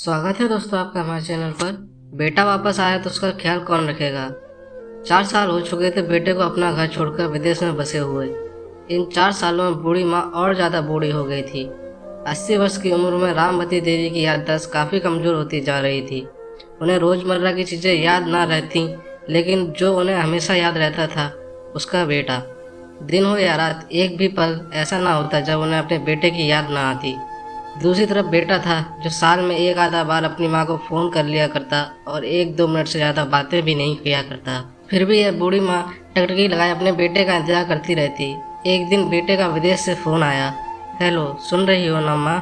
स्वागत है दोस्तों आपका हमारे चैनल पर। बेटा वापस आया तो उसका ख्याल कौन रखेगा। 4 साल हो चुके थे बेटे को अपना घर छोड़कर विदेश में बसे हुए। इन 4 सालों में बूढ़ी माँ और ज़्यादा बूढ़ी हो गई थी। 80 वर्ष की उम्र में रामवती देवी की याददाश्त काफ़ी कमज़ोर होती जा रही थी। उन्हें रोज़मर्रा की चीज़ें याद ना रहती, लेकिन जो उन्हें हमेशा याद रहता था, उसका बेटा। दिन हो या रात, एक भी पल ऐसा ना होता जब उन्हें अपने बेटे की याद ना आती। दूसरी तरफ बेटा था जो साल में एक आधा बार अपनी माँ को फ़ोन कर लिया करता और 1-2 मिनट से ज़्यादा बातें भी नहीं किया करता। फिर भी यह बूढ़ी माँ टकटकी लगाए अपने बेटे का इंतजार करती रहती। एक दिन बेटे का विदेश से फ़ोन आया। हेलो, सुन रही हो ना माँ?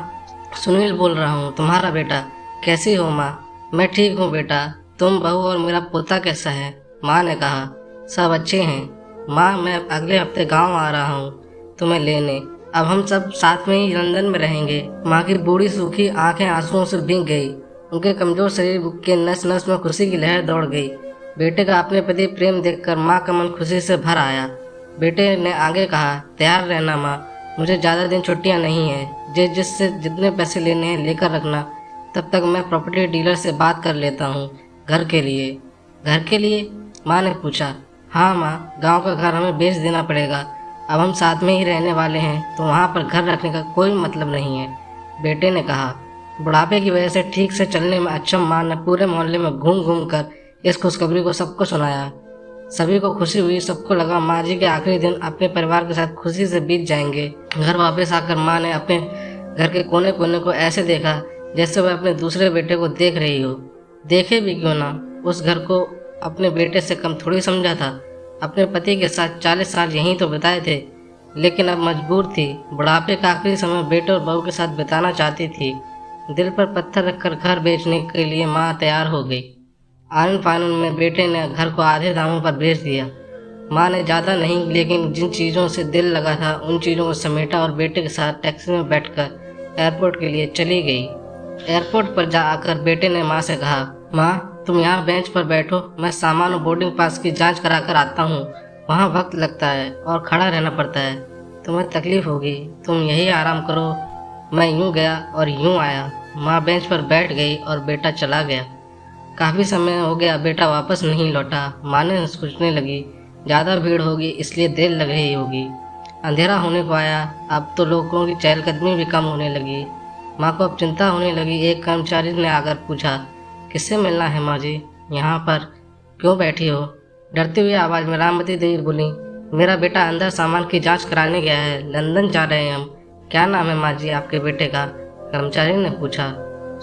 सुनील बोल रहा हूँ, तुम्हारा बेटा। कैसी हो माँ? मैं ठीक हूँ बेटा। तुम, बहू और मेरा पोता कैसा है? माँ ने कहा, सब अच्छे हैं माँ। मैं अगले हफ्ते गाँव आ रहा हूँ तुम्हें लेने। अब हम सब साथ में ही लंदन में रहेंगे। माँ की बूढ़ी सूखी आंखें आंसुओं से भीग गई। उनके कमजोर शरीर के नस नस में खुशी की लहर दौड़ गई। बेटे का अपने प्रति प्रेम देखकर माँ का मन खुशी से भर आया। बेटे ने आगे कहा, तैयार रहना माँ, मुझे ज़्यादा दिन छुट्टियाँ नहीं हैं। जिससे जितने पैसे लेने हैं लेकर रखना। तब तक मैं प्रॉपर्टी डीलर से बात कर लेता हूँ घर के लिए। घर के लिए? माँ ने पूछा। हाँ माँ, गाँव का घर हमें बेच देना पड़ेगा। अब हम साथ में ही रहने वाले हैं तो वहाँ पर घर रखने का कोई मतलब नहीं है, बेटे ने कहा। बुढ़ापे की वजह से ठीक से चलने में अक्षम माँ ने पूरे मोहल्ले में घूम घूम कर इस खुशखबरी को सबको सुनाया। सभी को खुशी हुई। सबको लगा माँ जी के आखिरी दिन अपने परिवार के साथ खुशी से बीत जाएंगे। घर वापस आकर माँ ने अपने घर के कोने कोने को ऐसे देखा जैसे वह अपने दूसरे बेटे को देख रही हो। देखे भी क्यों ना, उस घर को अपने बेटे से कम थोड़ी समझा था। अपने पति के साथ 40 साल यहीं तो बिताए थे, लेकिन अब मजबूर थी। बुढ़ापे का आखिरी समय बेटे और बहू के साथ बिताना चाहती थी। दिल पर पत्थर रखकर घर बेचने के लिए माँ तैयार हो गई। आनन फानन में बेटे ने घर को आधे दामों पर बेच दिया। माँ ने ज़्यादा नहीं, लेकिन जिन चीज़ों से दिल लगा था उन चीज़ों को समेटा और बेटे के साथ टैक्सी में बैठकर एयरपोर्ट के लिए चली गई। एयरपोर्ट पर जा आकर बेटे ने माँ से कहा, माँ तुम यहाँ बेंच पर बैठो, मैं सामान और बोर्डिंग पास की जांच करा कर आता हूँ। वहाँ वक्त लगता है और खड़ा रहना पड़ता है, तुम्हें तकलीफ होगी, तुम यही आराम करो। मैं यूँ गया और यूँ आया। माँ बेंच पर बैठ गई और बेटा चला गया। काफ़ी समय हो गया बेटा वापस नहीं लौटा। माँ ने सोचने लगी, ज़्यादा भीड़ होगी इसलिए देर लग रही होगी। अंधेरा होने को आया, अब तो लोगों की चहलकदमी भी कम होने लगी। माँ को अब चिंता होने लगी। एक कर्मचारी ने आकर पूछा, किससे मिलना है माँ जी? यहाँ पर क्यों बैठी हो? डरती हुई आवाज़ में रामवती देवी बोली, मेरा बेटा अंदर सामान की जांच कराने गया है, लंदन जा रहे हैं हम। क्या नाम है माँ जी आपके बेटे का? कर्मचारी ने पूछा।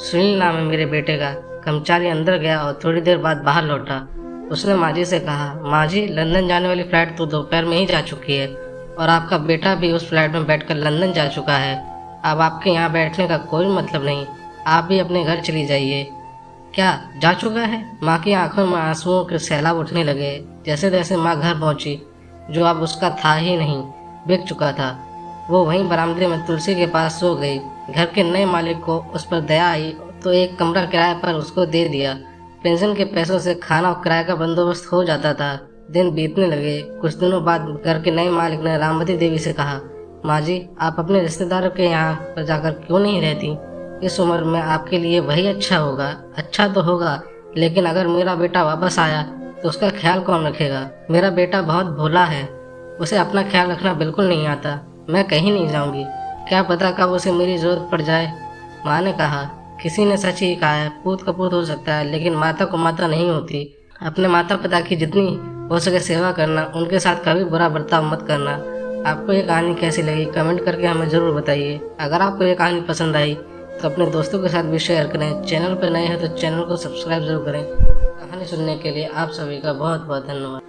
सुनील नाम है मेरे बेटे का। कर्मचारी अंदर गया और थोड़ी देर बाद बाहर लौटा। उसने माँ जी से कहा, माँ जी लंदन जाने वाली फ़्लाइट तो दोपहर में ही जा चुकी है और आपका बेटा भी उस फ्लाइट में बैठकर लंदन जा चुका है। अब आपके यहाँ बैठने का कोई मतलब नहीं, आप भी अपने घर चली जाइए। क्या जा चुका है? माँ की आंखों में आंसुओं के सैलाब उठने लगे। जैसे जैसे माँ घर पहुँची, जो अब उसका था ही नहीं, बिक चुका था। वो वहीं बरामदे में तुलसी के पास सो गई। घर के नए मालिक को उस पर दया आई तो एक कमरा किराए पर उसको दे दिया। पेंशन के पैसों से खाना और किराए का बंदोबस्त हो जाता था। दिन बीतने लगे। कुछ दिनों बाद घर के नए मालिक ने रामवती देवी से कहा, माँ जी आप अपने रिश्तेदारों के यहाँ पर जाकर क्यों नहीं रहती? इस उम्र में आपके लिए वही अच्छा होगा। अच्छा तो होगा, लेकिन अगर मेरा बेटा वापस आया तो उसका ख्याल कौन रखेगा? मेरा बेटा बहुत भोला है, उसे अपना ख्याल रखना बिल्कुल नहीं आता। मैं कहीं नहीं जाऊंगी, क्या पता कब उसे मेरी जरूरत पड़ जाए। माँ ने कहा, किसी ने सच ही कहा है, पूत कपूत हो सकता है लेकिन माता को माता नहीं होती। अपने माता पिता की जितनी हो सके सेवा करना, उनके साथ कभी बुरा बर्ताव मत करना। आपको ये कहानी कैसी लगी कमेंट करके हमें ज़रूर बताइए। अगर आपको ये कहानी पसंद आई तो अपने दोस्तों के साथ भी शेयर करें। चैनल पर नए हैं तो चैनल को सब्सक्राइब जरूर करें। कहानी सुनने के लिए आप सभी का बहुत बहुत धन्यवाद।